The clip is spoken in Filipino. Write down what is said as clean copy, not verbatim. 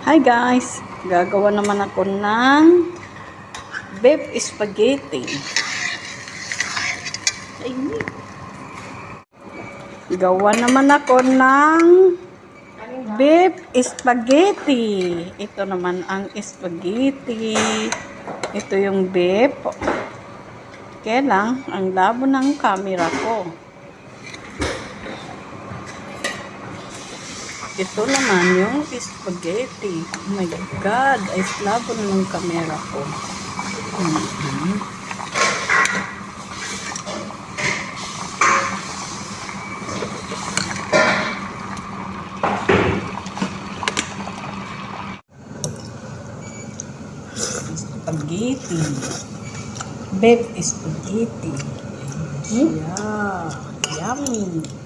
Hi guys! Gagawa naman ako ng beef spaghetti. Gawa naman ako ng beef spaghetti. Ito naman ang spaghetti. Ito yung beef. Kaya lang, ang labo ng camera ko. Ito naman yung spaghetti. Oh my God! Ay, labo na ng camera ko. Spaghetti. Beef spaghetti. Yeah. Yummy.